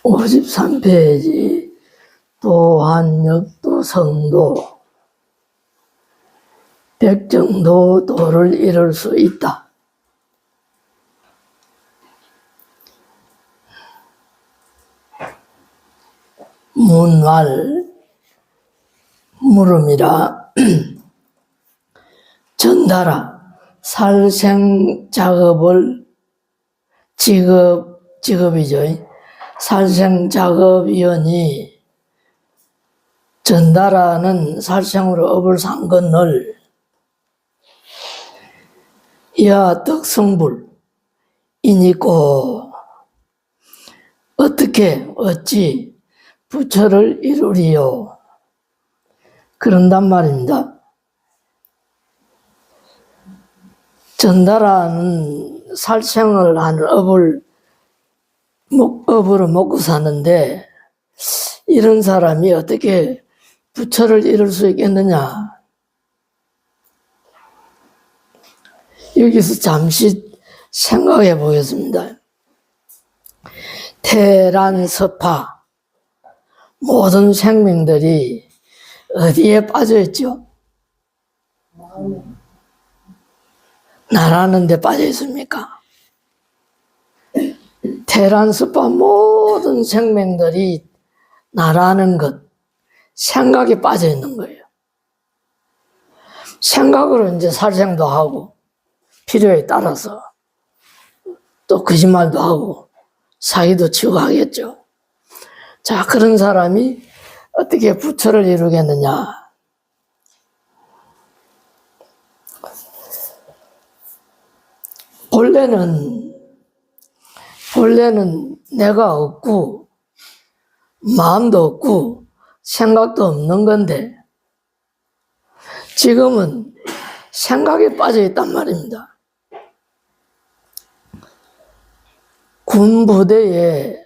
(53페이지) 또한 역도 성도 백정도 도를 이룰 수 있다. 문말 물음이라 전달아 살생 작업을 직업이죠. 살생 작업위원이 전달하는 살생으로 업을 상건을 이하 덕성불 이니고 어찌 부처를 이루리요. 그런단 말입니다. 전달하는 살생을 하는 업으로 먹고 사는데 이런 사람이 어떻게 부처를 이룰 수 있겠느냐. 여기서 잠시 생각해 보겠습니다. 태란서파 모든 생명들이 어디에 빠져 있죠? 나라는 데 빠져 있습니까? 태란스파 모든 생명들이 나라는 것, 생각에 빠져 있는 거예요. 생각으로 이제 살생도 하고, 필요에 따라서 또 거짓말도 하고, 사기도 치고 하겠죠. 자, 그런 사람이 어떻게 부처를 이루겠느냐. 본래는 내가 없고 마음도 없고 생각도 없는 건데 지금은 생각에 빠져 있단 말입니다. 군 부대에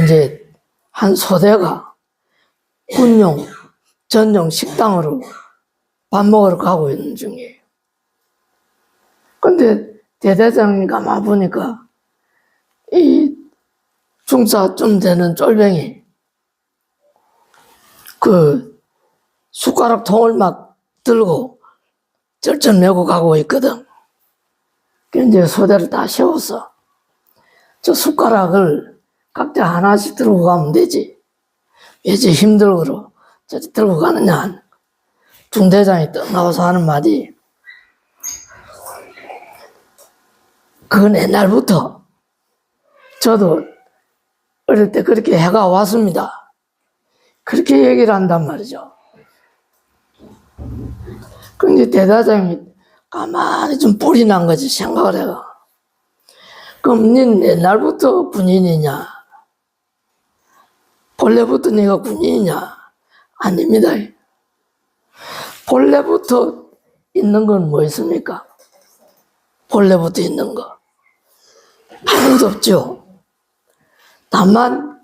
이제 한 소대가 군용 전용 식당으로 밥 먹으러 가고 있는 중이에요. 근데 대대장이 가만 보니까 이 중사쯤 되는 쫄병이 숟가락 통을 막 들고 쩔쩔 메고 가고 있거든. 이제 소대를 다 세워서 저 숟가락을 각자 하나씩 들고 가면 되지. 왜 저 힘들고 저 들고 가느냐. 중대장이 또 나와서 하는 말이 그건 옛날부터 저도 어릴 때 그렇게 해가 왔습니다. 그렇게 얘기를 한단 말이죠. 근데 대대장이 가만히 좀 뿔이 난 거지, 생각을 해가. 그럼 닌 옛날부터 군인이냐? 본래부터 네가 군인이냐? 아닙니다. 본래부터 있는 건 뭐 있습니까? 본래부터 있는 거. 아무것도 없죠. 다만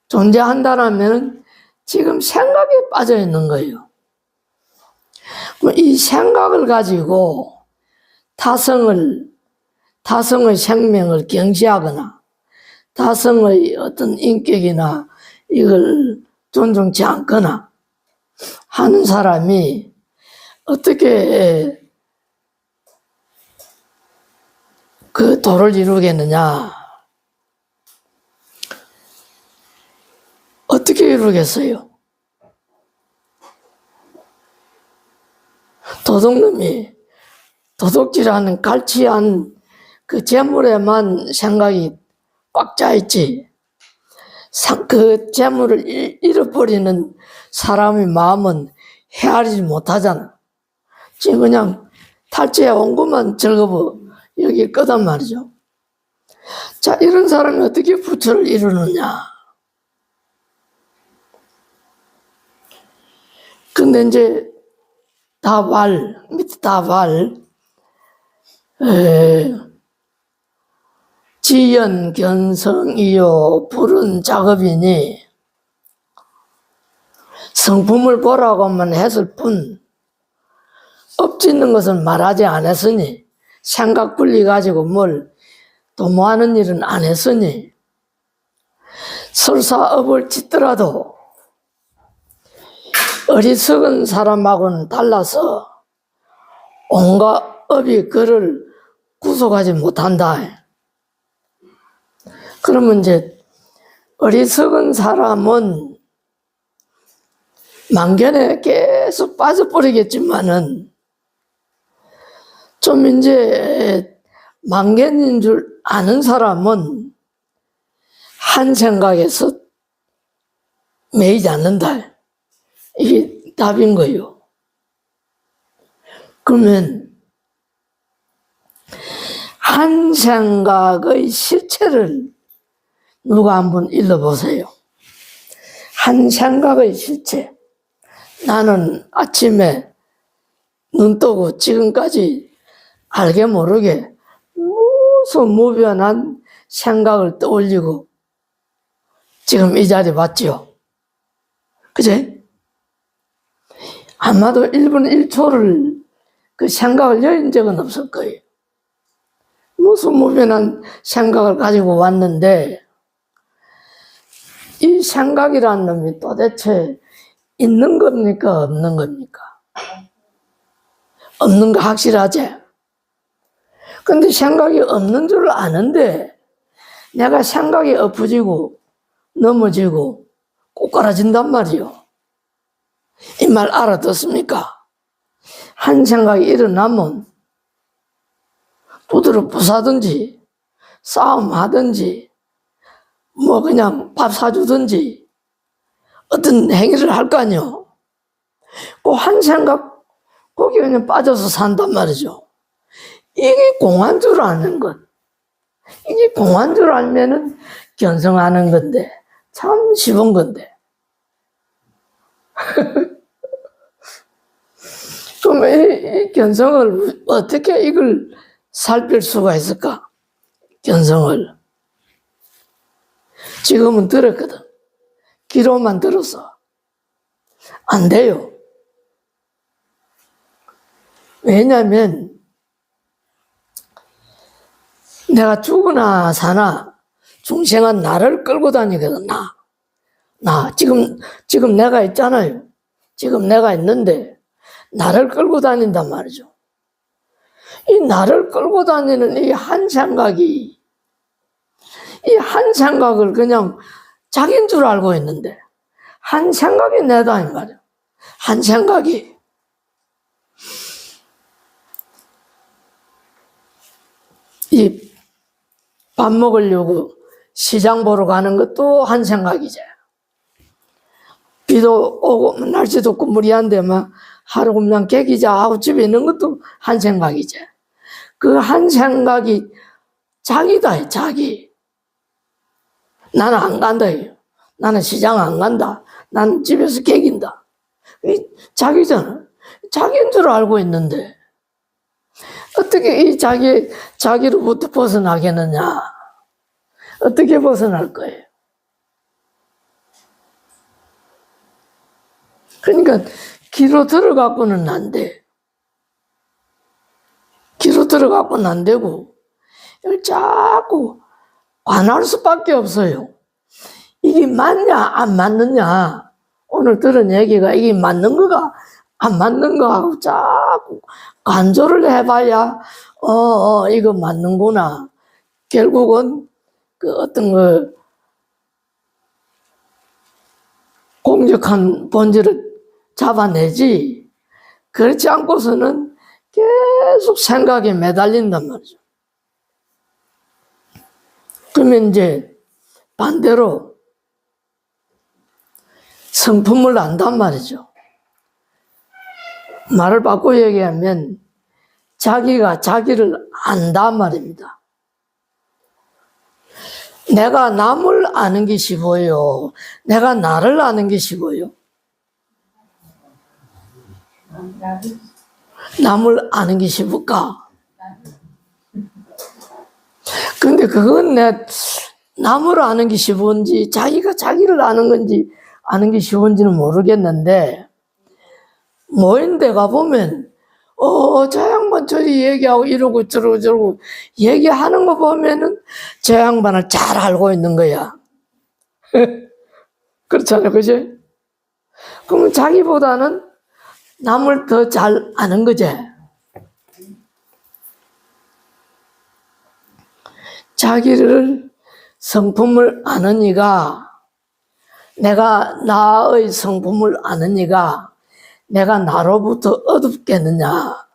존재한다라면 지금 생각에 빠져 있는 거예요. 이 생각을 가지고 타성의 생명을 경시하거나 타성의 어떤 인격이나 이걸 존중치 않거나 하는 사람이 어떻게 그 도를 이루겠느냐? 어떻게 이루겠어요? 도둑놈이 도둑질하는 갈취한 그 재물에만 생각이 꽉 차 있지. 그 재물을 잃어버리는 사람의 마음은 헤아리지 못하잖아. 지금 그냥 탈취해 온 것만 즐거워 여기 거단 말이죠. 자, 이런 사람이 어떻게 부처를 이루느냐. 근데 이제 밑에 다발, 지연, 견성이요, 불은 작업이니 성품을 보라고만 했을 뿐 엎짓는 것은 말하지 않았으니 생각 분리 가지고 뭘 도모하는 일은 안 했으니 설사 업을 짓더라도 어리석은 사람하고는 달라서 온갖 업이 그를 구속하지 못한다. 그러면 이제 어리석은 사람은 망견에 계속 빠져버리겠지만은 좀 이제 망견인 줄 아는 사람은 한 생각에서 매이지 않는다. 이게 답인 거예요. 그러면 한 생각의 실체를 누가 한번 읽어보세요. 한 생각의 실체. 나는 아침에 눈 뜨고 지금까지 알게 모르게 무슨 무변한 생각을 떠올리고 지금 이 자리에 왔죠. 그제? 아마도 1분 1초를 그 생각을 여인 적은 없을 거예요. 무슨 무변한 생각을 가지고 왔는데 이 생각이라는 놈이 도대체 있는 겁니까? 없는 겁니까? 없는 거 확실하지? 근데 생각이 없는 줄 아는데 내가 생각이 엎어지고 넘어지고 꼬꾸라진단 말이요. 이 말 알아듣습니까? 한 생각이 일어나면 두드러 부사든지 싸움하든지 뭐 그냥 밥 사주든지 어떤 행위를 할 거 아니요. 그 한 생각 거기 그냥 빠져서 산단 말이죠. 이게 공한 줄 아는 것. 이게 공한 줄 알면은 견성하는 건데 참 쉬운 건데. 그럼 이 견성을 어떻게 이걸 살필 수가 있을까? 견성을. 지금은 들었거든. 귀로만 들었어. 안 돼요. 왜냐하면 내가 죽으나 사나 중생은 나를 끌고 다니거든. 나 지금 내가 있잖아요. 지금 내가 있는데 나를 끌고 다닌단 말이죠. 이 나를 끌고 다니는 이 한 생각이 이 한 생각을 그냥 자기인 줄 알고 있는데 한 생각이 내다 이 말이야. 한 생각이. 이 밥 먹으려고 시장 보러 가는 것도 한 생각이지. 비도 오고 날씨 덥고 물이 안 되면 하루 그냥 개기자 하고 집에 있는 것도 한 생각이지. 그 한 생각이 자기다, 자기. 나는 안 간다. 나는 시장 안 간다. 나는 집에서 개긴다. 자기잖아. 자기인 줄 알고 있는데 어떻게 이 자기로부터 벗어나겠느냐? 어떻게 벗어날 거예요? 그러니까 귀로 들어갖고는 안 돼. 귀로 들어갖고는 안 되고 이걸 자꾸 관할 수밖에 없어요. 이게 맞냐 안 맞느냐. 오늘 들은 얘기가 이게 맞는 거가 안 맞는 거하고 자꾸 간조를 해봐야 이거 맞는구나. 결국은 그 어떤 그 공적한 본질을 잡아내지 그렇지 않고서는 계속 생각에 매달린단 말이죠. 그러면 이제 반대로 성품을 안단 말이죠. 말을 바꿔 얘기하면 자기가 자기를 안단 말입니다. 내가 남을 아는 게 쉬워요? 내가 나를 아는 게 쉬워요? 남을 아는 게 쉬울까? 근데 그건 남을 아는 게 쉬운지 자기가 자기를 아는 건지 아는 게 쉬운지는 모르겠는데 모인 데 가보면 저 양반 저리 얘기하고 이러고 저러고 얘기하는 거 보면은 저 양반을 잘 알고 있는 거야. 그렇잖아요, 그지? 그러면 자기보다는 남을 더 잘 아는 거지. 자기를 성품을 아는 이가, 내가 나의 성품을 아는 이가 내가 나로부터 어둡겠느냐.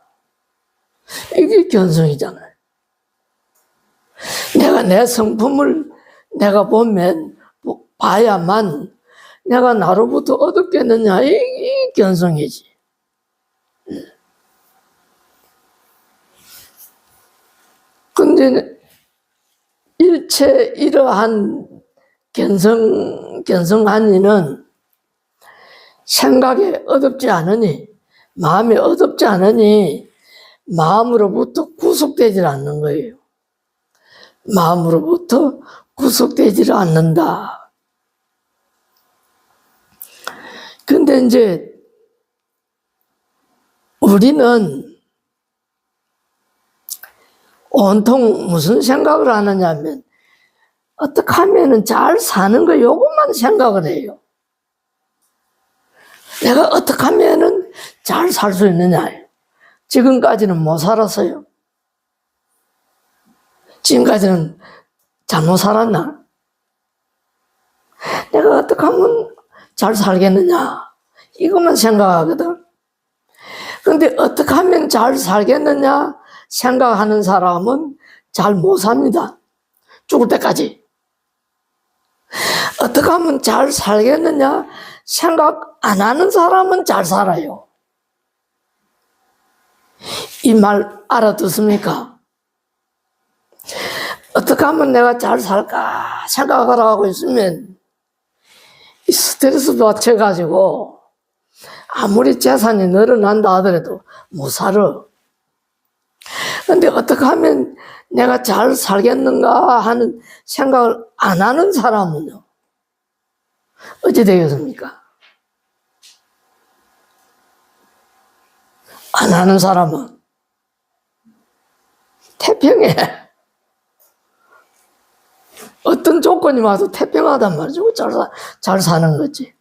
이게 견성이잖아요. 내가 내 성품을 내가 보면 봐야만 내가 나로부터 어둡겠느냐. 이게 견성이지. 근데 일체 이러한 견성한 이는 생각에 어둡지 않으니, 마음이 어둡지 않으니 마음으로부터 구속되질 않는 거예요. 마음으로부터 구속되지를 않는다. 근데 이제 우리는 온통 무슨 생각을 하느냐 하면 어떻게 하면 잘 사는 거 요것만 생각을 해요. 내가 어떻게 하면 잘 살 수 있느냐. 지금까지는 못 살았어요. 지금까지는 잘못 살았나? 내가 어떻게 하면 잘 살겠느냐. 이것만 생각하거든. 근데 어떻게 하면 잘 살겠느냐 생각하는 사람은 잘 못 삽니다. 죽을 때까지. 어떻게 하면 잘 살겠느냐 생각 안 하는 사람은 잘 살아요. 이 말 알아듣습니까? 어떻게 하면 내가 잘 살까 생각을 하고 있으면 이 스트레스 받쳐가지고 아무리 재산이 늘어난다 하더라도 못 살아. 근데 어떻게 하면 내가 잘 살겠는가 하는 생각을 안 하는 사람은요, 어찌 되겠습니까? 안 하는 사람은 태평해. 어떤 조건이 와도 태평하단 말이죠. 잘 사는 거지.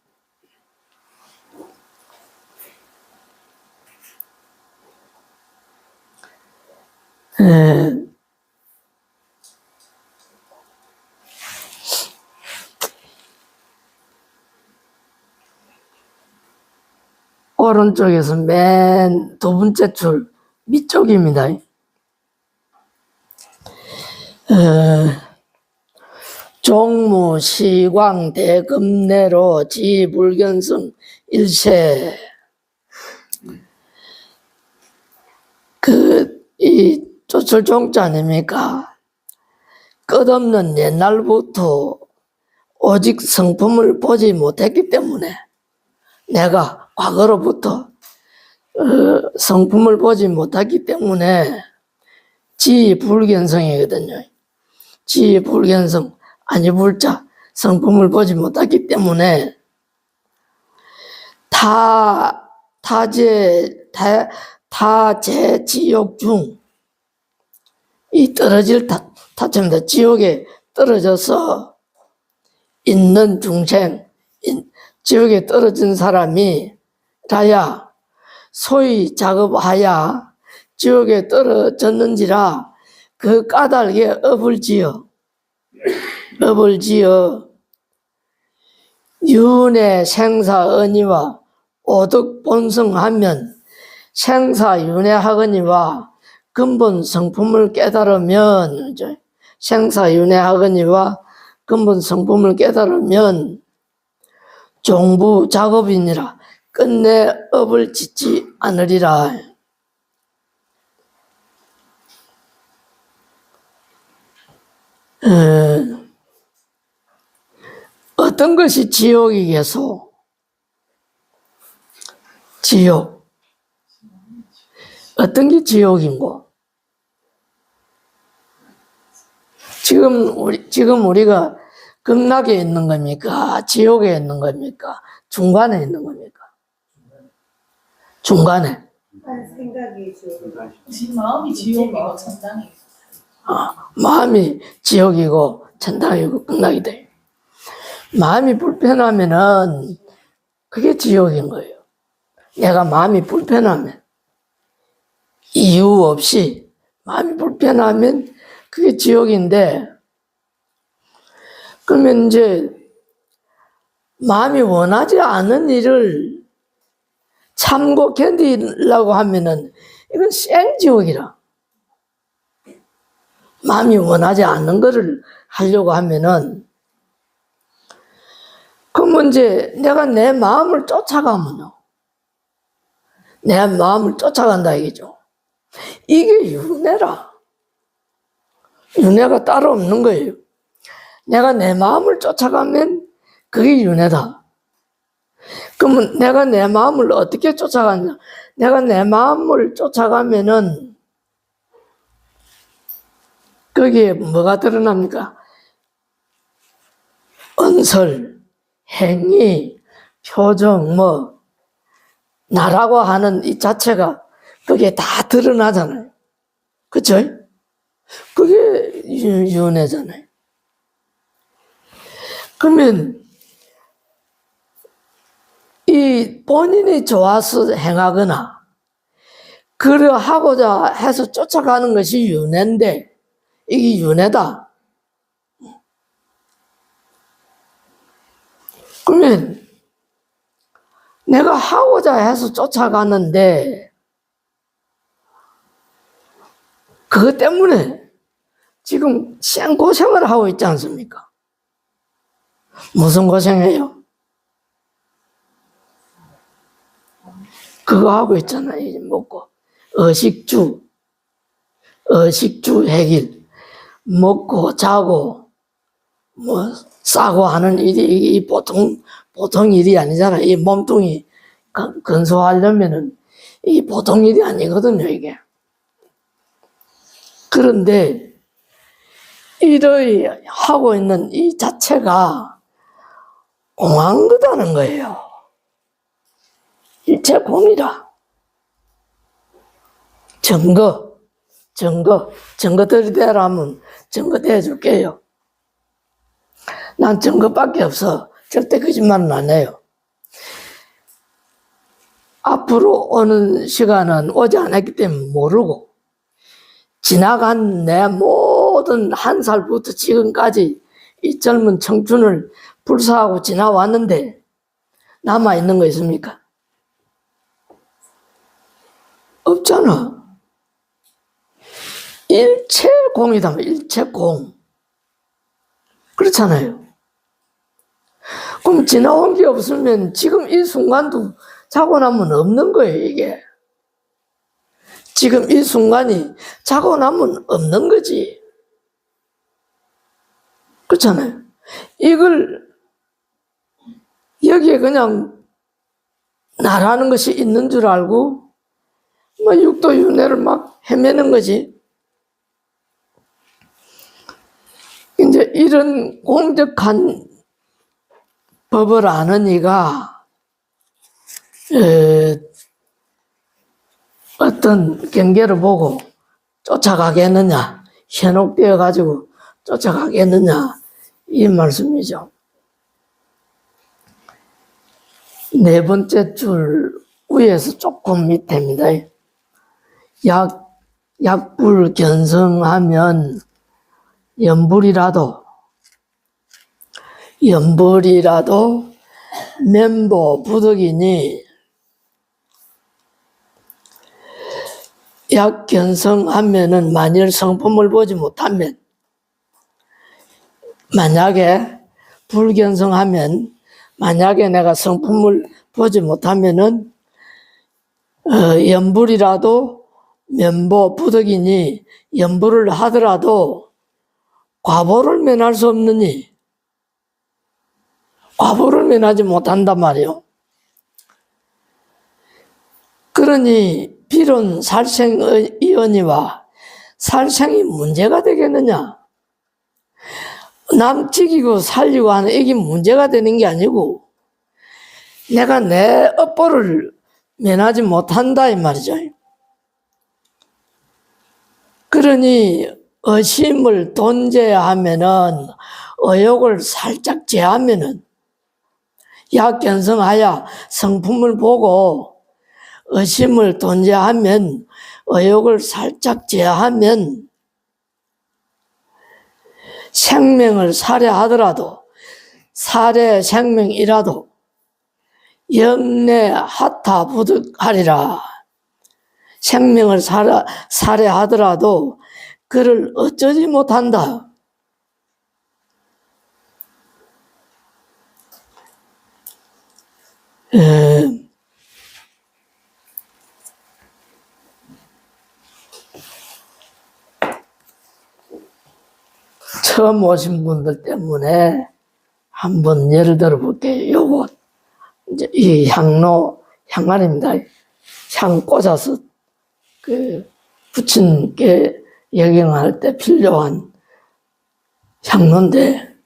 오른쪽에서 맨 두 번째 줄 밑쪽입니다. 종무 시광 대금내로 지불견성 일세. 이 조철종자 아닙니까? 끝없는 옛날부터 오직 성품을 보지 못했기 때문에, 내가 과거로부터 성품을 보지 못했기 때문에 지불견성이거든요. 지불견성, 아니불자, 성품을 보지 못했기 때문에 타제 지옥 중, 이 떨어질 타점입니다. 지옥에 떨어져서 있는 중생, 지옥에 떨어진 사람이 라야 소위 작업하야 지옥에 떨어졌는지라 그 까닭에 업을 지어 윤회 생사언니와 오덕 본성하면 생사윤회하거니와 근본 성품을 깨달으면, 생사윤회하거니와 근본 성품을 깨달으면 종부 작업이니라 끝내 업을 짓지 않으리라. 어떤 것이 지옥이겠소? 지옥. 어떤 게 지옥인고? 지금 우리가 극락에 있는 겁니까? 지옥에 있는 겁니까? 중간에 있는 겁니까? 중간에. 한 생각이 지금 마음이 지옥이고 천당이. 마음이 지옥이고 천당이고 극락이 돼. 마음이 불편하면은 그게 지옥인 거예요. 내가 마음이 불편하면, 이유 없이 마음이 불편하면 그게 지옥인데, 그러면 이제 마음이 원하지 않은 일을 참고 견디려고 하면은 이건 생지옥이라. 마음이 원하지 않는 거를 하려고 하면은, 그러면 이제 내가 내 마음을 쫓아가면요, 내 마음을 쫓아간다 이거죠. 이게 윤회라. 윤회가 따로 없는 거예요. 내가 내 마음을 쫓아가면 그게 윤회다. 그러면 내가 내 마음을 어떻게 쫓아가냐? 내가 내 마음을 쫓아가면은 거기에 뭐가 드러납니까? 언설, 행위, 표정, 나라고 하는 이 자체가 그게 다 드러나잖아요. 그쵸? 그게 윤회잖아요. 그러면 이 본인이 좋아서 행하거나 그려 하고자 해서 쫓아가는 것이 윤회인데, 이게 윤회다. 그러면 내가 하고자 해서 쫓아가는데 그것 때문에 지금 생고생을 하고 있지 않습니까? 무슨 고생해요? 그거 하고 있잖아요. 이제 먹고 의식주 해길, 먹고 자고 싸고 하는 일이 이 보통 일이 아니잖아요. 이 몸뚱이 건소하려면은 이 보통 일이 아니거든요, 이게. 그런데 이러이 하고 있는 이 자체가 공한 거다는 거예요. 일체 공이다. 증거 들이대라면 증거 대줄게요. 난 증거밖에 없어. 절대 거짓말은 안 해요. 앞으로 오는 시간은 오지 않았기 때문에 모르고, 지나간 내 모든 한 살부터 지금까지 이 젊은 청춘을 불사하고 지나왔는데 남아있는 거 있습니까? 없잖아. 일체 공이다. 일체 공. 그렇잖아요. 그럼 지나온 게 없으면 지금 이 순간도 자고 나면 없는 거예요, 이게. 지금 이 순간이 자고 나면 없는 거지. 그렇잖아요. 이걸 여기에 그냥 나라는 것이 있는 줄 알고 육도윤회를 막 헤매는 거지. 이제 이런 공적한 법을 아는 이가 어떤 경계를 보고 쫓아가겠느냐, 현혹되어 가지고 쫓아가겠느냐, 이 말씀이죠. 네 번째 줄 위에서 조금 밑에입니다. 약불 견성하면 연불이라도 멘보 부득이니, 약 견성하면은 만일 성품을 보지 못하면, 만약에 불견성하면, 만약에 내가 성품을 보지 못하면은 연불이라도 면보 부득이니, 연불을 하더라도 과보를 면할 수 없느니, 과보를 면하지 못한단 말이요. 그러니 비론 살생이언니와 살생이 문제가 되겠느냐? 남 죽이고 살리고 하는 이게 문제가 되는 게 아니고, 내가 내 업보를 면하지 못한다 이 말이죠. 그러니 의심을 돈제하면은 의욕을 살짝 제하면은 약견성하여 성품을 보고 의심을 돈제하면 의욕을 살짝 제하면 생명을 살해하더라도 살해 생명이라도 영내 하타부득하리라. 생명을 살해하더라도 그를 어쩌지 못한다. 처음 오신 분들 때문에 한번 예를 들어 볼게요. 요거 이제 이 향말입니다. 향 꽂아서 그 부처님께 예경할 때 필요한 향로인데,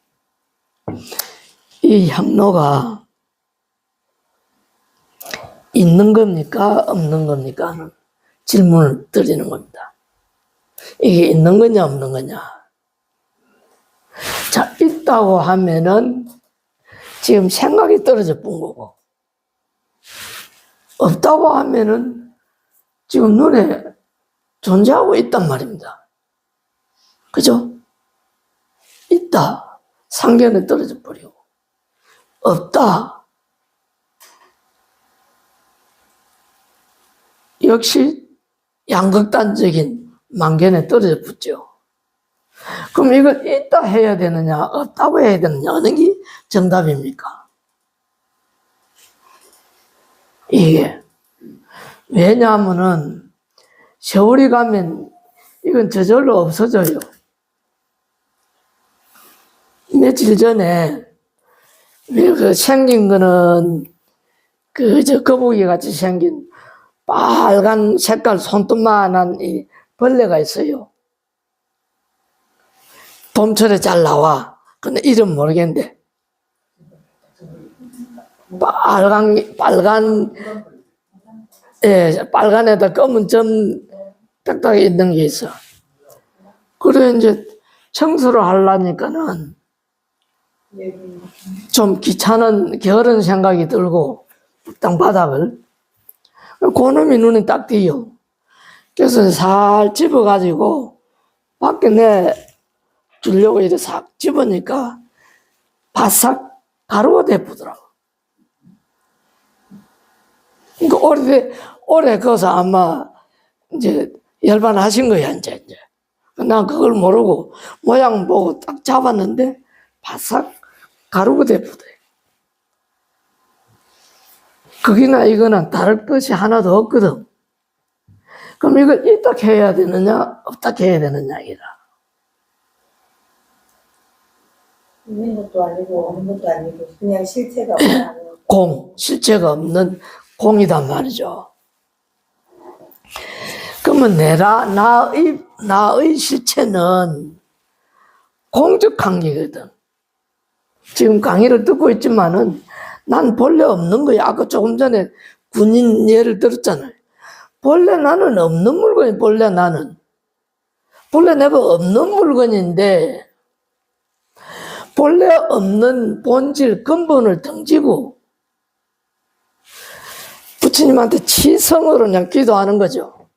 이 향로가 있는 겁니까 없는 겁니까 하는 질문을 드리는 겁니다. 이게 있는 거냐 없는 거냐. 자, 있다고 하면은 지금 생각이 떨어져 본 거고, 없다고 하면은 지금 눈에 존재하고 있단 말입니다. 그죠? 있다. 상견에 떨어져 버리고. 없다. 역시 양극단적인 만견에 떨어져 붙죠. 그럼 이걸 있다 해야 되느냐, 없다고 해야 되느냐, 어느 게 정답입니까? 이게. 왜냐하면은 세월이 가면 이건 저절로 없어져요. 며칠 전에 그 생긴 거는 거북이 같이 생긴 빨간 색깔 손톱만한 이 벌레가 있어요. 봄철에 잘 나와. 근데 이름 모르겠는데. 빨간에다 검은 점 딱딱 있는 게 있어. 그래, 이제 청소를 하려니까는 좀 귀찮은 게으른 생각이 들고, 땅바닥을. 그놈이 눈에 딱 띄요. 그래서 살 집어가지고 밖에 내주려고 이렇게 싹 집으니까 바싹 가루가 돼보더라고. 그러니까 오래 거서 아마 이제 열반하신 거야, 이제. 난 그걸 모르고 모양 보고 딱 잡았는데 바싹 가루가 돼보대. 거기나 이거나 다를 것이 하나도 없거든. 그럼 이걸 있다 해야 되느냐, 없다 해야 되느냐, 이라. 있는 것도 아니고 없는 것도 아니고 그냥 실체가 없는 실체가 없는 공이단 말이죠. 그러면 나의 실체는 공적 관계거든. 지금 강의를 듣고 있지만은 난 본래 없는 거야. 아까 조금 전에 군인 예를 들었잖아요. 본래 나는 없는 물건이 본래 내가 없는 물건인데 본래 없는 본질 근본을 등지고 부처님한테 치성으로 그냥 기도하는 거죠.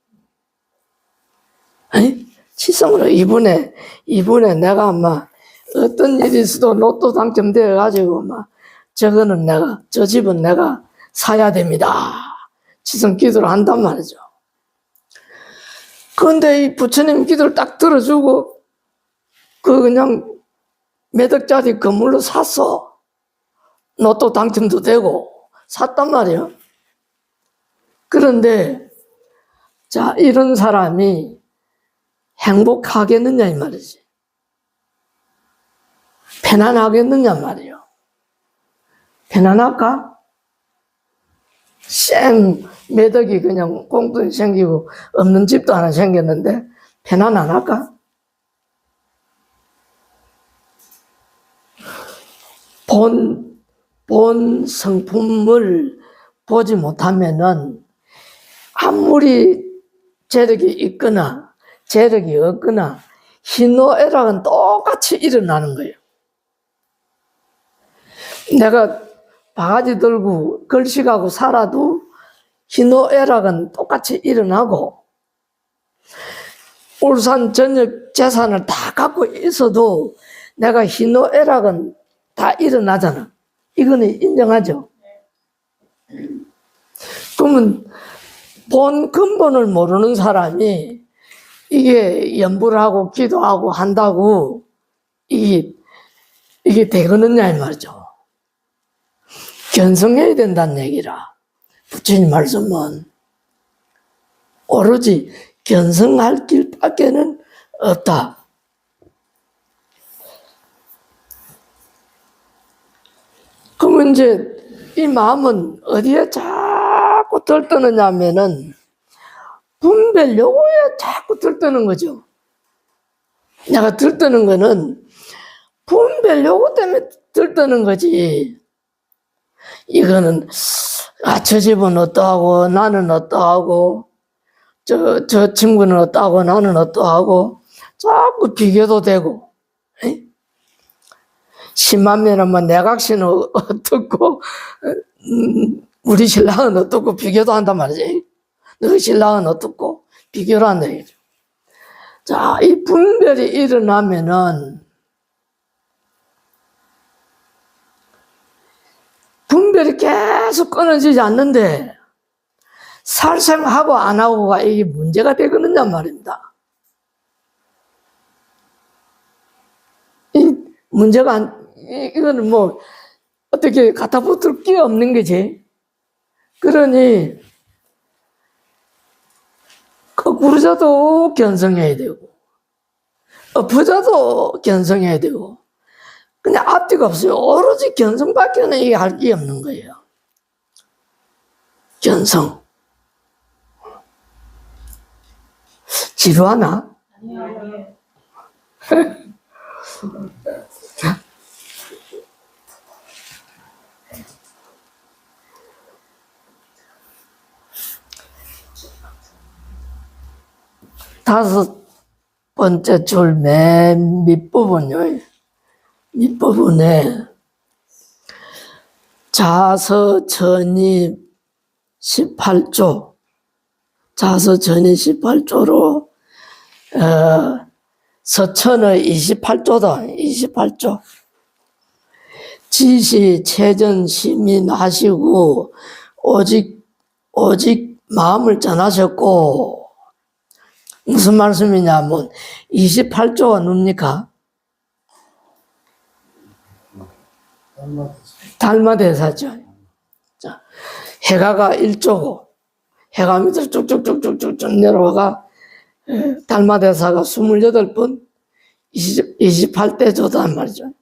아니, 치성으로 이번에 내가 아마 어떤 일이 있어도 로또 당첨되어 가지고 저거는 저 집은 내가 사야 됩니다. 치성 기도를 한단 말이죠. 그런데 이 부처님 기도를 딱 들어주고 그냥 몇 억짜리 건물로 샀어. 로또 당첨도 되고 샀단 말이에요. 그런데 자, 이런 사람이 행복하겠느냐 이 말이지. 편안하겠느냐 말이에요. 편안할까? 매덕이 그냥 공돈이 생기고 없는 집도 하나 생겼는데 편안 안 할까? 본 성품을 보지 못하면은 아무리 재력이 있거나 재력이 없거나 희노애락은 똑같이 일어나는 거예요. 내가 바가지 들고 걸식하고 살아도 희노애락은 똑같이 일어나고, 울산 전역 재산을 다 갖고 있어도 내가 희노애락은 다 일어나잖아. 이거는 인정하죠? 그러면 본 근본을 모르는 사람이 이게 연부를 하고 기도하고 한다고 이게 되거느냐 이 말이죠. 견성해야 된다는 얘기라. 부처님 말씀은 오로지 견성할 길밖에는 없다. 그러면 이제 이 마음은 어디에 자꾸 들떠느냐 하면은 분별 요거에 자꾸 들떠는 거죠. 내가 들떠는 거는 분별 요거 때문에 들떠는 거지. 이거는 저 집은 어떠하고 나는 어떠하고 저 친구는 어떠하고 나는 어떠하고 자꾸 비교도 되고, 10만 명은 내각신은 어떻고 우리 신랑은 어떻고 비교도 한단 말이지. 너희 신랑은 어떻고 비교를 한다 얘기죠. 자, 이 분별이 일어나면은 분별이 계속 끊어지지 않는데 살생하고 안 하고가 이게 문제가 되거든요 말입니다. 이 문제가 이거는 뭐 어떻게 갖다 붙을 게 없는 거지. 그러니 거꾸로자도 견성해야 되고 엎어져도 견성해야 되고 그냥 앞뒤가 없어요. 오로지 견성밖에는 이게 할 게 없는 거예요. 견성. 지루하나? 아니요. 다섯 번째 줄 맨 밑부분요. 밑부분에 자서전이 18조, 자서전이 18조로 서천의 28조다. 28조. 지시 체전 시민 하시고 오직 마음을 전하셨고, 무슨 말씀이냐면 28조가 뭡니까? 달마대사죠. 자, 해가가 1조고 해가 밑으로 쭉쭉쭉쭉쭉 내려와가 달마대사가 28번 28대조단 말이죠.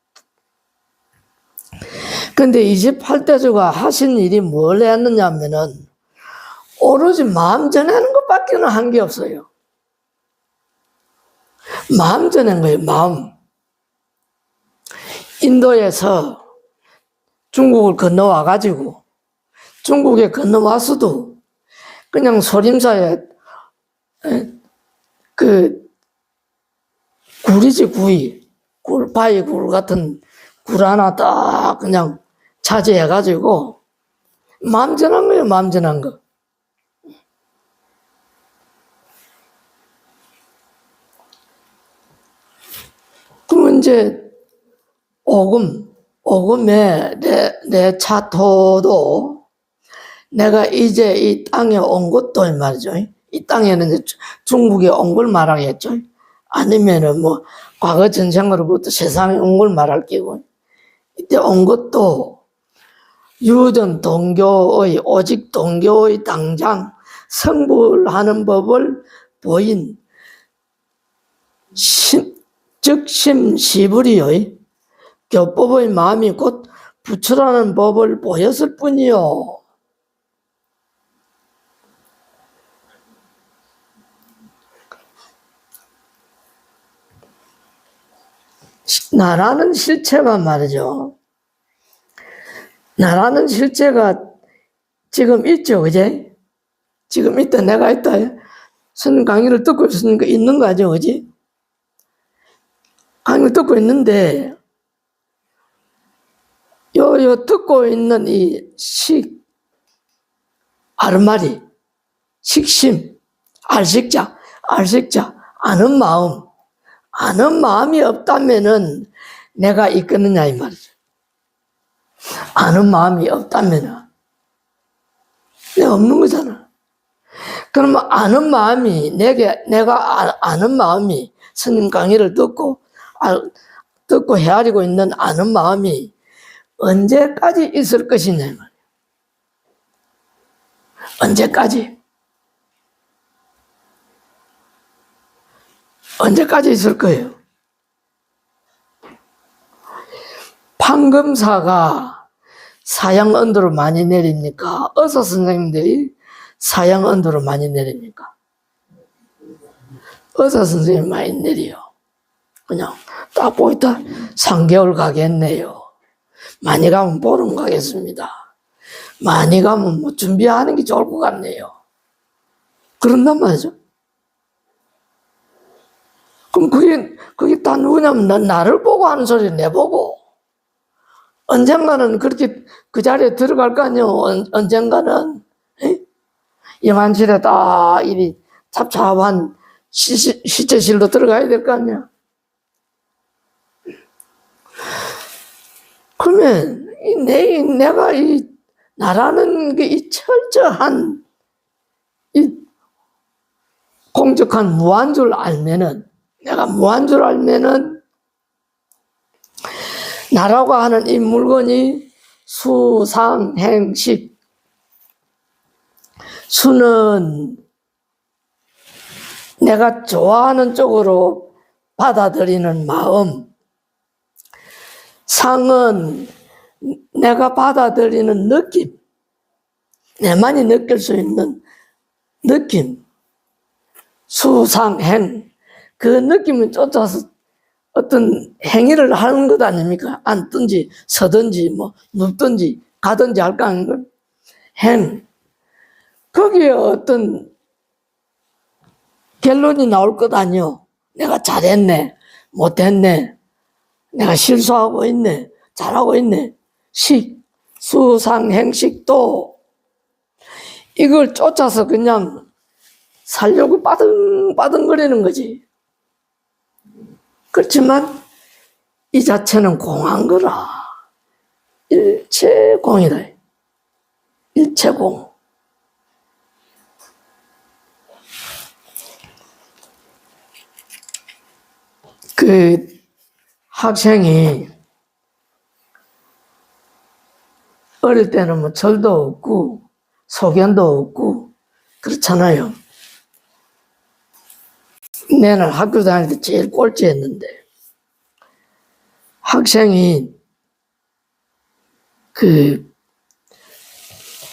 근데 28대조가 하신 일이 뭘 했느냐 하면은 오로지 마음 전하는 것밖에는 한 게 없어요. 마음 전한 거예요. 마음. 인도에서 중국을 건너와 가지고 중국에 건너와서도 그냥 소림사에 그 굴이지 구이, 굴파이 굴 같은 굴 하나 딱 그냥 차지해 가지고 마음 전한 거예요. 마음 전한 거. 그러면 이제 오금에 내 차토도 내가 이제 이 땅에 온 것도 말이죠. 이 땅에는 이제 중국에 온 걸 말하겠죠. 아니면은 뭐 과거 전생으로부터 세상에 온 걸 말할 끼고, 이때 온 것도 유전 동교의 오직 동교의 당장 성불하는 법을 보인 즉심시불이의 교법의 마음이 곧 부처라는 법을 보였을 뿐이요. 나라는 실체가 말이죠. 나라는 실체가 지금 있죠, 그제? 지금 있다, 내가 있다. 스님 강의를 듣고 있으니까 있는 거죠, 그지? 강의를 듣고 있는데, 요 듣고 있는 이 아르마리, 식심, 알식자, 아는 마음이 없다면은 내가 있겠느냐, 이 말이죠. 아는 마음이 없다면은 내가 없는 거잖아. 그러면 아는 마음이, 내가 아는 마음이 스님 강의를 듣고 헤아리고 있는 아는 마음이 언제까지 있을 것이냐, 이 말이에요. 언제까지 있을 거예요? 판금사가 사양 언도를 많이 내립니까? 의사 선생님들이 사양 언도를 많이 내립니까? 의사 선생님 많이 내려요. 그냥 딱 보이다 3개월 가겠네요. 많이 가면 보름 가겠습니다. 많이 가면 뭐 준비하는 게 좋을 것 같네요. 그런단 말이죠. 그럼 그게 다 누구냐면 나를 보고 하는 소리 내보고 언젠가는 그렇게 그 자리에 들어갈 거 아니에요. 언젠가는 영안실에 딱 이리 찹찹한 시체실로 들어가야 될 거 아니야. 그러면 내가 나라는 게 이 철저한 이 공적한 무한 줄 알면은, 내가 무한 줄 알면은 나라고 하는 이 물건이 수상행식, 수는 내가 좋아하는 쪽으로 받아들이는 마음, 상은 내가 받아들이는 느낌, 내만이 느낄 수 있는 느낌, 수상행, 그 느낌을 쫓아서 어떤 행위를 하는 것 아닙니까? 앉든지 서든지 뭐 눕든지 가든지 할까 하는 걸. 행. 거기에 어떤 결론이 나올 것 아니요. 내가 잘했네, 못했네, 내가 실수하고 있네, 잘하고 있네. 식, 수상행식도 이걸 쫓아서 그냥 살려고 빠등거리는 거지. 그렇지만 이 자체는 공한 거라. 일체공이다. 일체공. 그 학생이 어릴 때는 뭐 절도 없고 소견도 없고 그렇잖아요. 내는 학교 다닐 때 제일 꼴찌였는데 학생이 그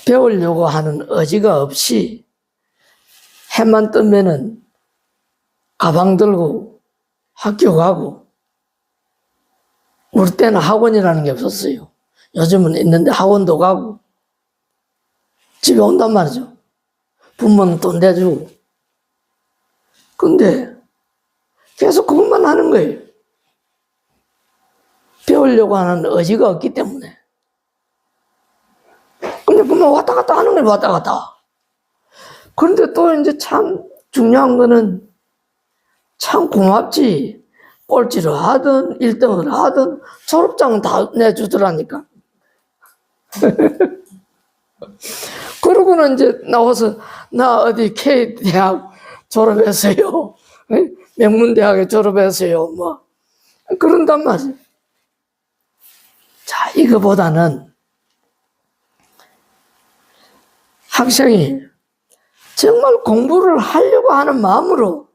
배우려고 하는 의지가 없이 해만 뜨면은 가방 들고 학교 가고, 우리 때는 학원이라는 게 없었어요. 요즘은 있는데 학원도 가고 집에 온단 말이죠. 부모는 돈 내주고. 근데 계속 그것만 하는 거예요. 배우려고 하는 의지가 없기 때문에. 근데 그만 왔다 갔다 하는 거예요. 왔다 갔다. 그런데 또 이제 참 중요한 거는 참 고맙지. 꼴찌를 하든 1등을 하든 졸업장은 다 내주더라니까. 그러고는 이제 나와서 나 어디 K대학 졸업했어요. 명문대학에 졸업했어요. 뭐 그런단 말이에요. 자, 이거보다는 학생이 정말 공부를 하려고 하는 마음으로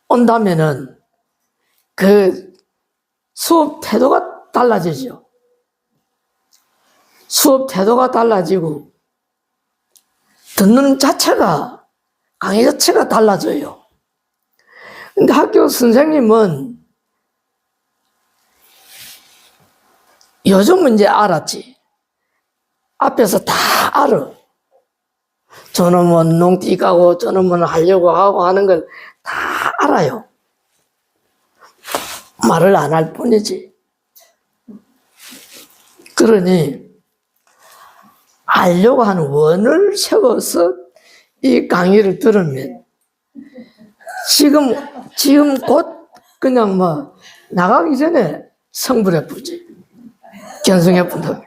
온다면은 그 수업 태도가 달라지죠. 수업 태도가 달라지고 듣는 자체가, 강의 자체가 달라져요. 근데 학교 선생님은 요즘은 이제 알았지. 앞에서 다 알아. 저놈은 농띠 가고 저놈은 하려고 하고 하는 걸 다 알아요. 말을 안 할 뿐이지. 그러니 알려고 하는 원을 세워서 이 강의를 들으면 지금 곧 그냥 뭐 나가기 전에 성불해 부지. 견성해 본다.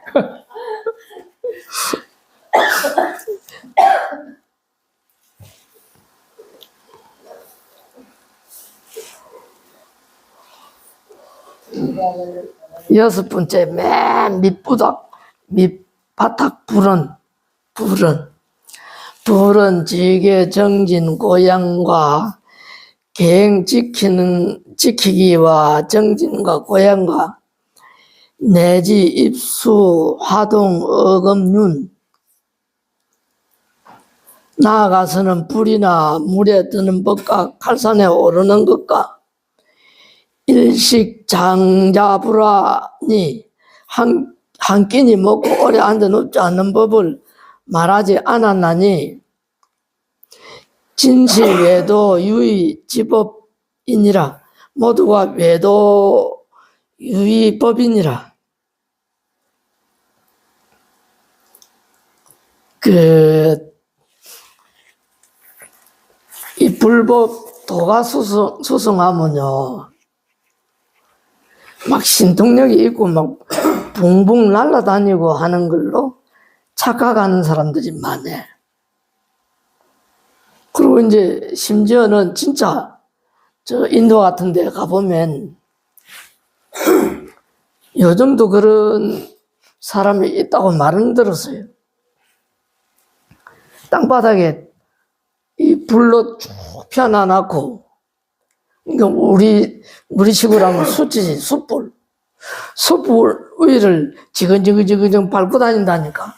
여섯 번째, 맨 밑바닥 불은 지게 정진 고양과 계행 지키기와 정진과 고양과 내지 입수 화동 어금윤 나아가서는 불이나 물에 뜨는 법과 칼산에 오르는 것과 일식 장자불하니 한 끼니 먹고 오래 앉아 눕지 않는 법을 말하지 않았나니 진시 외도 유의 지법이니라. 모두가 외도 유의법이니라. 이 불법 도가 수승하면요, 막 신통력이 있고 막 붕붕 날아다니고 하는 걸로 착각하는 사람들이 많네. 그리고 이제 심지어는 진짜 저 인도 같은 데 가보면 요즘도 그런 사람이 있다고 말은 들었어요. 땅바닥에 이 불로 쭉 펴놔놓고, 그러니까 우리식으로 하면 숯이지, 숯불 위를 지근지근 밟고 다닌다니까.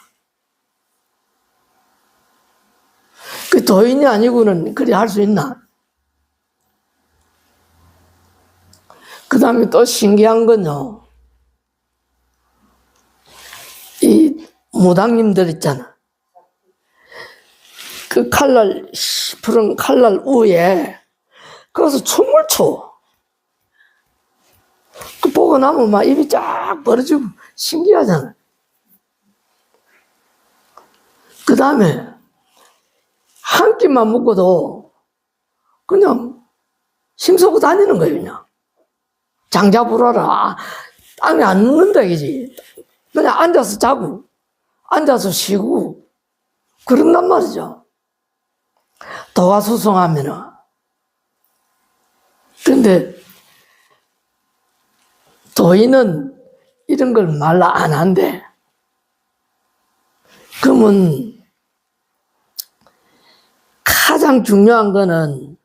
그 도인이 아니고는 그리 할 수 있나? 그 다음에 또 신기한 건요, 이 무당님들 있잖아. 그 푸른 칼날 위에 거기서 춤을 춰. 그 보고 나면 막 입이 쫙 벌어지고 신기하잖아. 그 다음에 한 끼만 먹고도 그냥 힘쓰고 다니는 거예요, 그냥. 장자불어라. 땅에 안 눕는다, 이지. 그냥 앉아서 자고, 앉아서 쉬고, 그런단 말이죠. 도가 수성하면은. 근데 도인은 이런 걸 말 안 한대. 그러면 가장 중요한 거는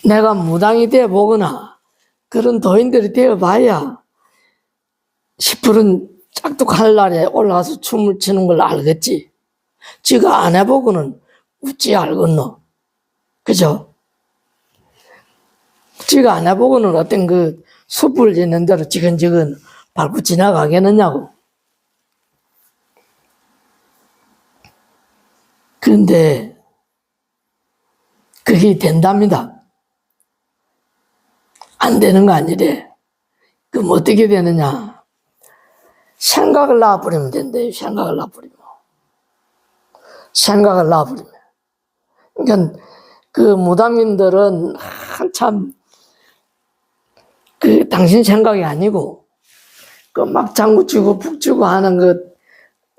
내가 무당이 되어 보거나 그런 도인들이 되어 봐야 10%는 짝뚝할 날에 올라가서 춤을 추는 걸 알겠지. 지가 안 해보고는 어찌 알겠노? 그죠? 지가 안 해보고는 어떤 그 숯불 짓는 대로 지근지근 밟고 지나가겠느냐고. 그런데 그게 된답니다. 안 되는 거 아니래. 그럼 어떻게 되느냐? 생각을 놔버리면 된대요. 생각을 놔버리면. 그러니까 그 무당님들은 한참 그 당신 생각이 아니고 그 막 장구 치고 푹 치고 하는 그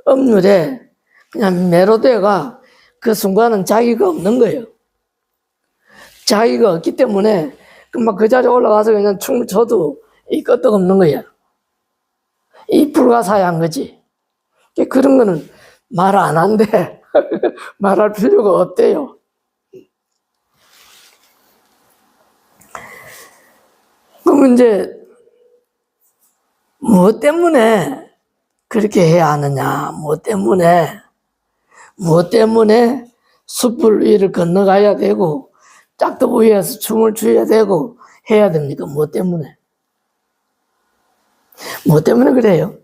업률에 그냥 매료대가 그 순간은 자기가 없는 거예요. 자기가 없기 때문에 막 그 자리에 올라가서 그냥 춤을 춰도 이 끄떡 없는 거야. 이 불가사의한 거지. 그런 거는 말 안 한대. 말할 필요가 없대요. 그럼 이제 뭐 때문에 그렇게 해야 하느냐? 뭐 때문에 숯불 위를 건너가야 되고 짝도 위에서 춤을 추어야 되고 해야 됩니까? 뭐 때문에 그래요?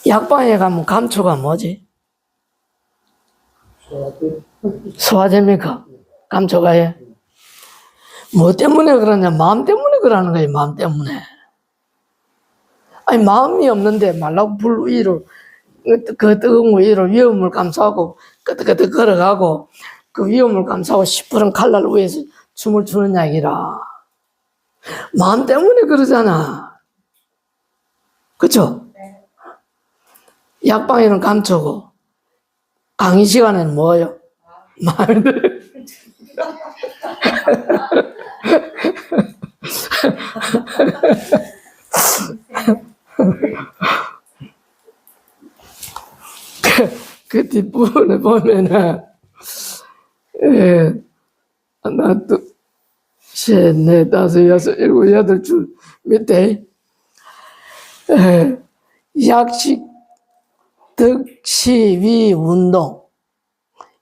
약방에 가면 감초가 뭐지? 소화제입니까? 감초가 예. 뭐 때문에 그러냐? 마음 때문에 그러는 거예요. 마음 때문에. 아니 마음이 없는데 말라고 불 위로 그 뜨거운 위로 위험을 감수하고 끄덕끄덕 걸어가고 그 위험을 감수하고 시퍼런 칼날 위에서 춤을 추는 이야기라. 마음 때문에 그러잖아. 그쵸? 네. 약방에는 감초고 강의 시간에는 뭐예요? 마음이 그 뒷부분에 보면은 하나 둘셋 넷 다섯 여섯 일곱 여덟 줄 밑에 약식 득시위 운동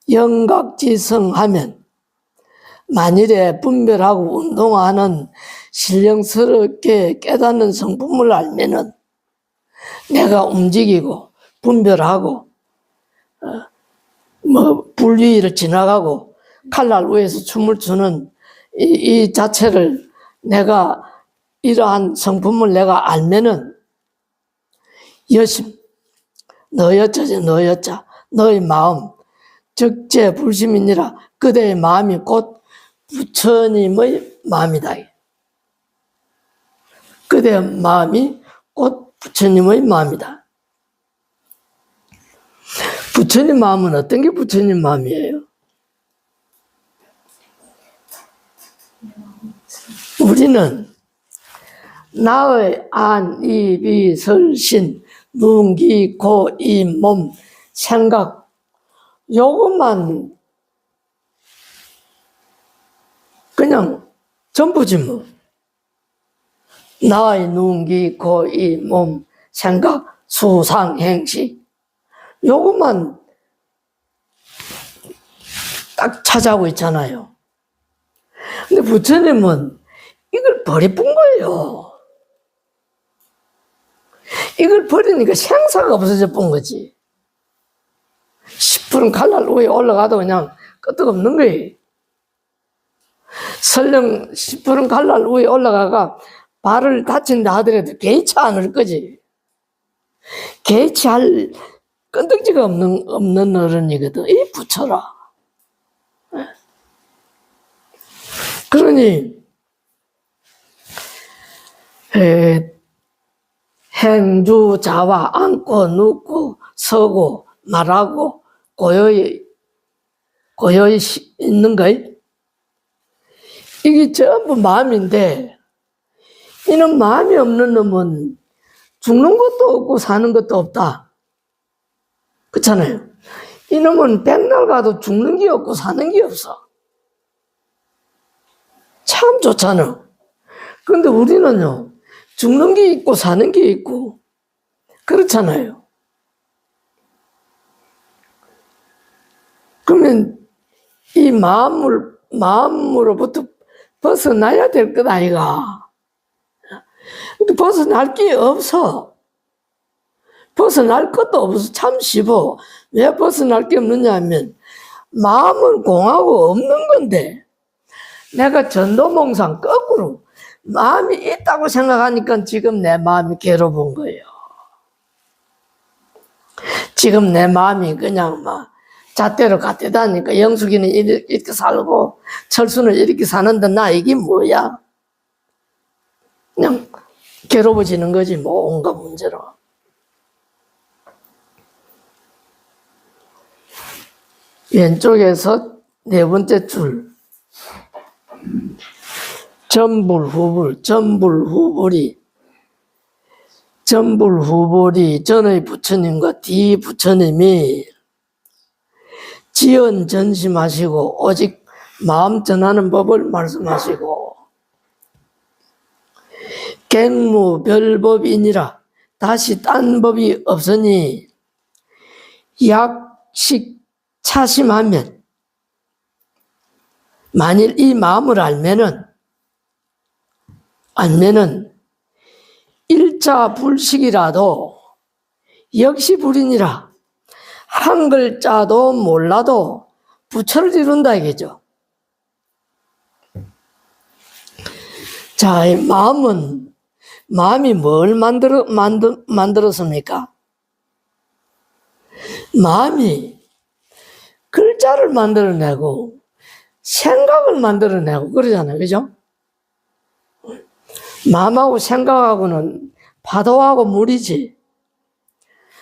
영각지성하면 만일에 분별하고 운동하는 신령스럽게 깨닫는 성품을 알면은 내가 움직이고 분별하고 뭐 불위를 지나가고 칼날 위에서 춤을 추는 이 자체를 내가 이러한 성품을 내가 알면은 여심 너여자지 너여자 너의 마음 적재 불심이니라 그대의 마음이 곧 부처님의 마음이다. 그대의 마음이 곧 부처님의 마음이다. 부처님 마음은 어떤 게 부처님 마음이에요? 우리는 나의 안, 이, 비, 설, 신, 눈, 귀, 코, 입, 몸, 생각 요것만 그냥 전부지 뭐. 나의 눈, 귀, 코, 입, 몸, 생각, 수상, 행시 요것만 딱 차지하고 있잖아요. 근데 부처님은 이걸 버려본 거예요. 이걸 버리니까 생사가 없어져 본 거지. 10분 칼날 위에 올라가도 그냥 끄떡없는 거예요. 설령 10분 칼날 위에 올라가가 발을 다친다 하더라도 개의치 않을 거지. 개의치 할 끈덕지가 없는 어른이거든. 이 부처라. 그러니 행주자와 앉고 눕고 서고 말하고 고요히 있는 거 이게 전부 마음인데 이는 마음이 없는 놈은 죽는 것도 없고 사는 것도 없다. 그렇잖아요. 이놈은 백날 가도 죽는 게 없고 사는 게 없어. 참 좋잖아. 그런데 우리는요, 죽는 게 있고 사는 게 있고, 그렇잖아요. 그러면 이 마음으로부터 벗어나야 될 것 아이가. 근데 벗어날 게 없어. 벗어날 것도 없어. 참 쉽어. 왜 벗어날 게 없느냐 하면, 마음은 공하고 없는 건데, 내가 전도몽상 거꾸로 마음이 있다고 생각하니까 지금 내 마음이 괴로운 거예요. 지금 내 마음이 그냥 막 잣대로 갓대다니까 영숙이는 이렇게 살고 철수는 이렇게 사는데 나 이게 뭐야? 그냥 괴로워지는 거지 뭐 온갖 문제로. 왼쪽에서 네 번째 줄 전불후불이 전의 부처님과 뒤 부처님이 지연 전심하시고 오직 마음 전하는 법을 말씀하시고 객무별법이니라 다시 딴 법이 없으니 약식 차심하면 만일 이 마음을 알면은 일자 불식이라도 역시 불이니라. 한 글자도 몰라도 부처를 이룬다 이거죠. 자, 이 마음이 뭘 만들었습니까? 마음이 글자를 만들어내고 생각을 만들어내고 그러잖아요. 그죠? 마음하고 생각하고는 파도하고 물이지.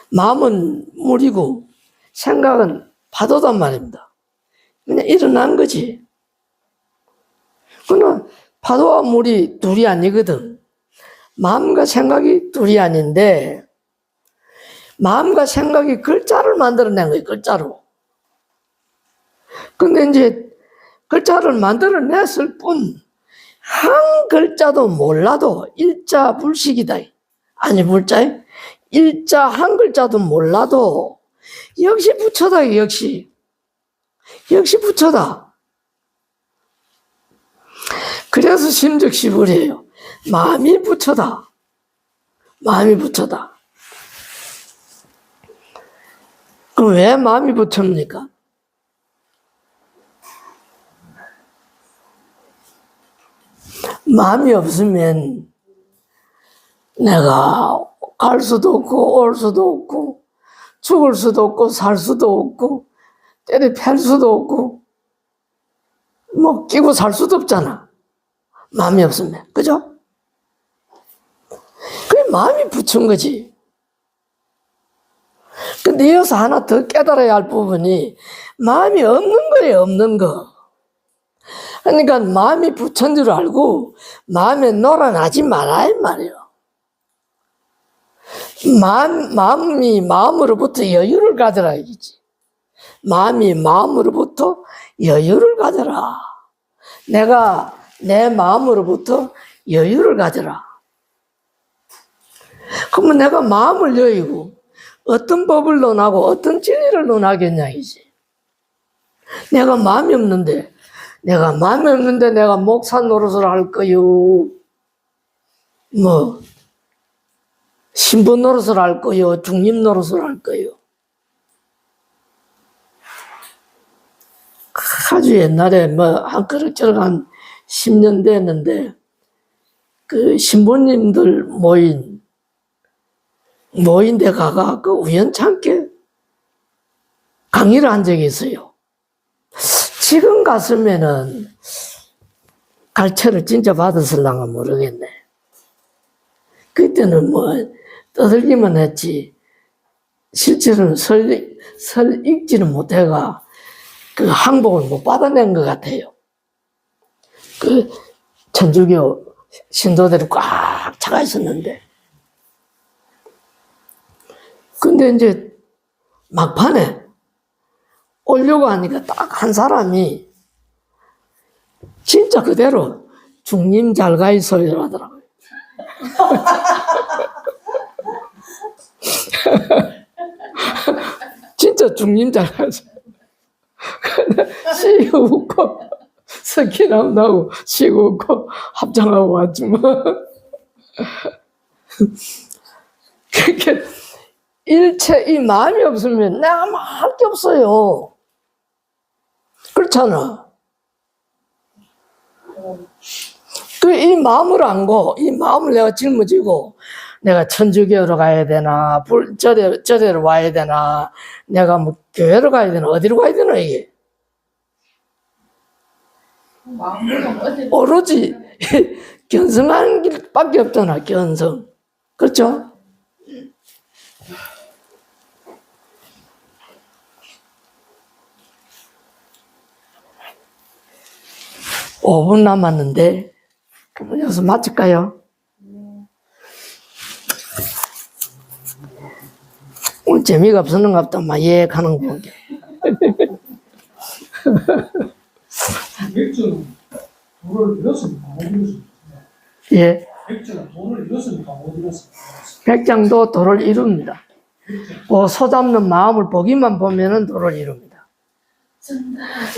마음은 물이고 생각은 파도단 말입니다. 그냥 일어난 거지. 그러나 파도와 물이 둘이 아니거든. 마음과 생각이 둘이 아닌데 마음과 생각이 글자를 만들어낸 거예요. 글자로. 근데 이제 글자를 만들어냈을 뿐 한 글자도 몰라도 일자 불식이다. 아니 불자에 일자 한 글자도 몰라도 역시 부처다. 역시 부처다. 그래서 심적시불이에요. 마음이 부처다. 마음이 부처다. 그럼 왜 마음이 부처입니까? 마음이 없으면 내가 갈 수도 없고 올 수도 없고 죽을 수도 없고 살 수도 없고 때려 팰 수도 없고 뭐 끼고 살 수도 없잖아. 마음이 없으면. 그죠? 그게 마음이 부처인 거지. 근데 이어서 하나 더 깨달아야 할 부분이 마음이 없는 거예요. 없는 거. 그러니까 마음이 부처인 줄 알고 마음에 놀아나지 말아야 말이에요. 마음이 마음으로부터 여유를 가져라 이거지. 마음이 마음으로부터 여유를 가져라. 내가 내 마음으로부터 여유를 가져라. 그러면 내가 마음을 여의고 어떤 법을 논하고 어떤 진리를 논하겠냐 이지. 내가 마음이 없는데 내가 목사 노릇을 할 거요. 뭐 신부 노릇을 할 거요. 중림 노릇을 할 거요. 아주 옛날에 한 그럭저럭 한 10년 됐는데 그 신부님들 모인 데 가가 그 우연찮게 강의를 한 적이 있어요. 지금 갔으면은 갈채를 진짜 받았을랑가 모르겠네. 그때는 뭐 떠들기만 했지 실제로는 설 읽지는 못해가 그 항복을 못 받아낸 것 같아요. 그 천주교 신도들이 꽉 차가 있었는데 근데 이제 막판에 오려고 하니까 딱 한 사람이 진짜 그대로 중림 잘 가 있어요 하더라고요. 진짜 중림 잘 가 있어요. 씩 웃고 석기나무 나고 씩 웃고 합장하고 왔지 뭐. 그렇게 일체 이 마음이 없으면 내가 뭐 할 게 없어요. 그렇잖아. 이 마음을 안고 이 마음을 내가 짊어지고 내가 천주교로 가야 되나 절에로 와야 되나 내가 뭐 교회로 가야 되나 어디로 가야 되나 이게 오로지 견성하는 길밖에 없잖아. 견성. 그렇죠? 오 5분 남았는데 그럼 여기서 마칠까요? 오늘 재미가 없었는가 보다. 막 하는 거 보게. 백주는 돈을 잃었습니까? 못 잃었습니까? 예. 백주는 돈을 잃었습니까? 못 잃었습니까? 백장도 도를 이룹니다. 소 잡는 마음을 보기만 보면은 도를 이룹니다.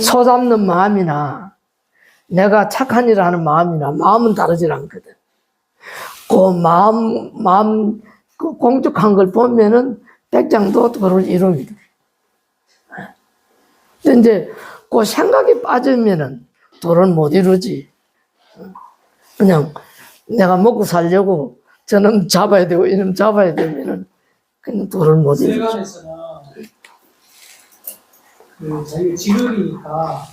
소 잡는 마음이나 내가 착한 일 하는 마음이나 마음은 다르지 않거든. 그 마음 그 공적한 걸 보면은 백장도 그를 이룹니다. 근데 이제 그 생각이 빠지면은 도를 못 이루지. 그냥 내가 먹고 살려고 저놈 잡아야 되고 이놈 잡아야 되면은 그냥 도를 못 이루지. 세간에서는 그 자기 직업이니까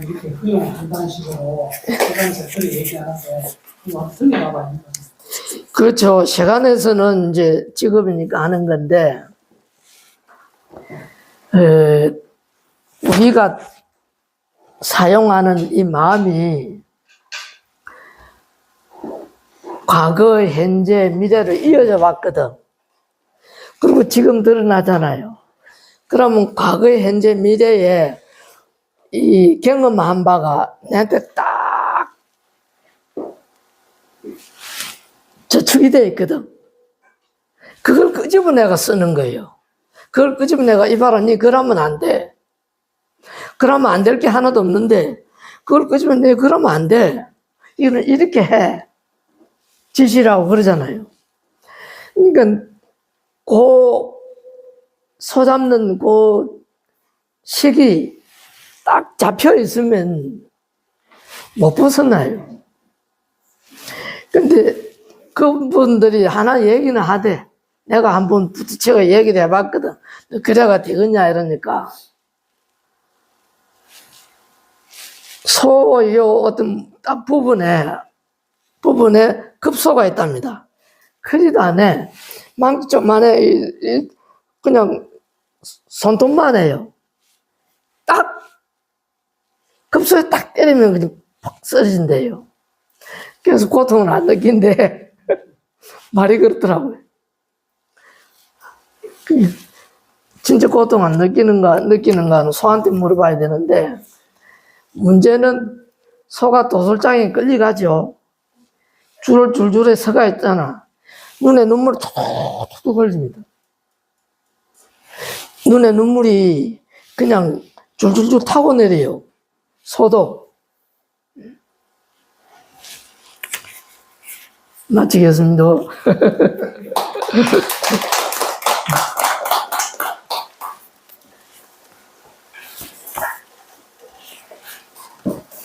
이렇게 허용한다는 식으로 세간에서 그렇게 얘기하는데 그거 틀려나가 있는 거죠. 그렇죠. 세간에서는 이제 직업이니까 하는 건데, 우리가 사용하는 이 마음이 과거, 현재, 미래를 이어져 왔거든. 그리고 지금 드러나잖아요. 그러면 과거, 현재, 미래에 이 경험한 바가 내한테 딱 저축이 되어 있거든. 그걸 끄집어 내가 쓰는 거예요. 그걸 끄집어 내가 이봐라, 니 그러면 안 돼. 그러면 안 될 게 하나도 없는데, 그걸 끄집어 내 그러면 안 돼. 이거는 이렇게 해. 지시라고 그러잖아요. 그러니까, 소 잡는 식이 딱 잡혀 있으면 못 벗어나요. 근데 그분들이 하나 얘기는 하대. 내가 한번 부딪혀가 얘기를 해봤거든. 그래가 되겠냐 이러니까. 소의 어떤 딱 부분에 급소가 있답니다. 크지도 않아. 망치 쪽만해. 그냥 손톱만 해요. 딱 급소에 딱 때리면 그냥 팍 쓰러진대요. 그래서 고통을 안 느낀대. 말이 그렇더라고요. 진짜 고통 안 느끼는가는 소한테 물어봐야 되는데, 문제는 소가 도솔장에 끌려가죠. 줄을 줄줄에 서가 있잖아. 눈에 눈물이 툭툭 흘립니다. 눈에 눈물이 그냥 줄줄줄 타고 내려요. 소도. 마치겠습니다.